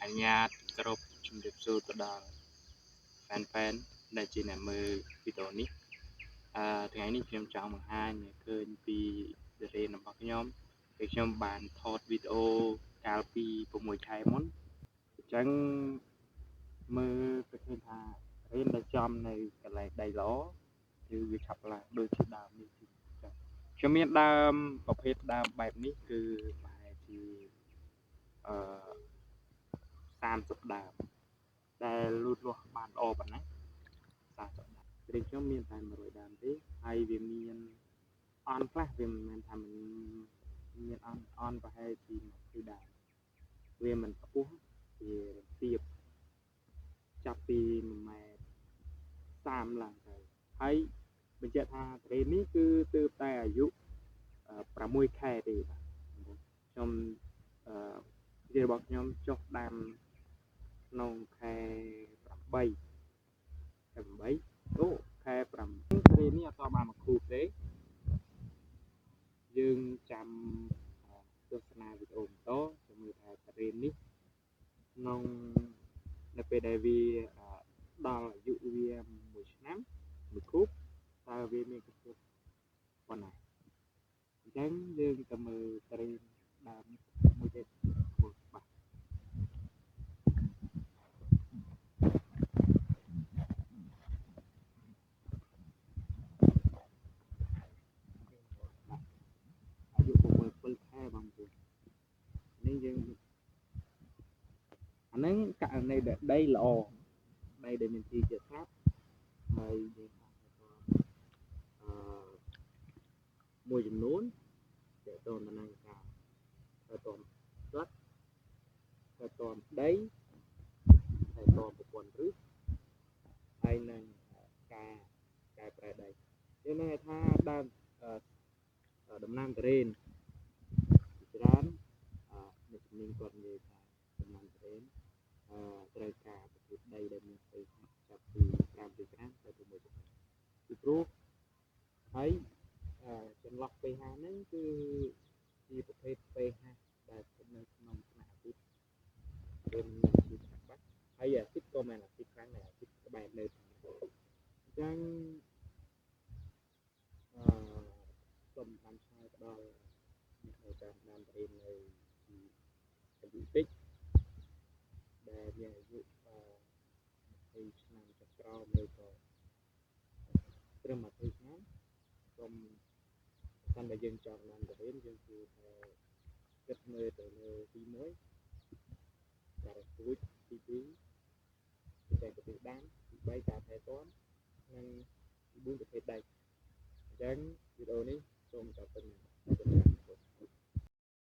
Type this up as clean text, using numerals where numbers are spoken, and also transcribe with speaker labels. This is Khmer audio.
Speaker 1: អញ្ញាតគ្រប់ជំរាបសួរទៅដល់ហ្វេនដែលជាអ្នកមើលវីដេអូនេះថ្ងៃនេះខ្ញុំចង់បង្ហាញឲ្យឃើញពីសេរីរបស់ខ្ញុំពេលខ្ញុំបានថតវីដេអូកាលពី6ខែមុនអញ្ចឹងមើលទៅឃើញថារៀនដែលចំនៅកន្លែងដីល្អគឺវាឆាប់ឡើងដូចជាដើមនេះខ្ញុំមានដើមប្រភេទដើមបែបនេះគឺប្រហែលជា30ដើមដែលលូតលាស់បានល្អប៉ុណ្ណា30ដើមព្រៃខ្ញុំមានតែ100ដើមទេហើយវាមានអន់ខ្លះវាមិនមែនថាมันមានអន់ប្រហែលជា20ដើមវាមិនខ្ពស់វាទាបចាប់ពី1ម៉ែត្រ30ឡើងទៅហើយបញ្ជាក់ថាត្រេននេះគឺទើបតែអាយុ6ខែទេបាទខ្ញុំវារបស់ខ្ញុំចុះដាំក្នុងខែ8អូខែ5ត្រេននេះអត់បានមកគូទេយើងចាំទស្សនាវីដេអូបន្តជាមួយថាត្រេននេះក្នុងនៅពេលដែលវាដល់អាយុវា1ឆ្នាំមួយខួបតើវាមានកម្ពស់ប៉ុណ្ណាអញ្ចឹងយើងទៅមើលត្រេនដើមមួយទៀតមួយបាទអាយុ7ខែបងប្អូននេះយើងអាហ្នឹងករណីដែលដីល្អដីដែលមានជីជាតិស្រាប់ហើយយើងមួយចំនួនតើតើនឹងការតើតើស្លឹកតើតើដីតើតើប្រព័ន្ធឫសហើយនឹងការកែប្រែដីយើងនឹងថាដើមដំណាំត្រេនច្រើនអ្នកជំនាញគាត់និយាយថាដំណាំត្រេនត្រូវការប្រភេទដីដែលមានពូជចាប់ពី5 ក្រាមទៅ6 ក្រាមពីព្រោះហើយចន្លោះ pH ហ្នឹងគឺជាប្រភេទ pH ដែលស្ថិតនៅក្នុងថ្នាក់អាស៊ីតវាមិនមែនជាថ្នាក់បាត់ហើយអាស៊ីតក៏មិនអាស៊ីតខ្លាំងដែរអាស៊ីតក្បែរនៅអញ្ចឹងសូមបានឆ្លើយទៅដល់នៅតាមដើមត្រេននៅអាយុតិចដែលមានអាយុ20ឆ្នាំចុះក្រោមឬក៏ត្រឹម20ឆ្នាំសូមបើសិនតែយើងចង់បានត្រេនយើងគឺថាគិតមើលទៅលើទី1ការពូជទី2តែប្រភេទដាំទី3ការថែទាំនិងទី4ប្រភេទដីអញ្ចឹងវីដេអូនេះសូមតទៅ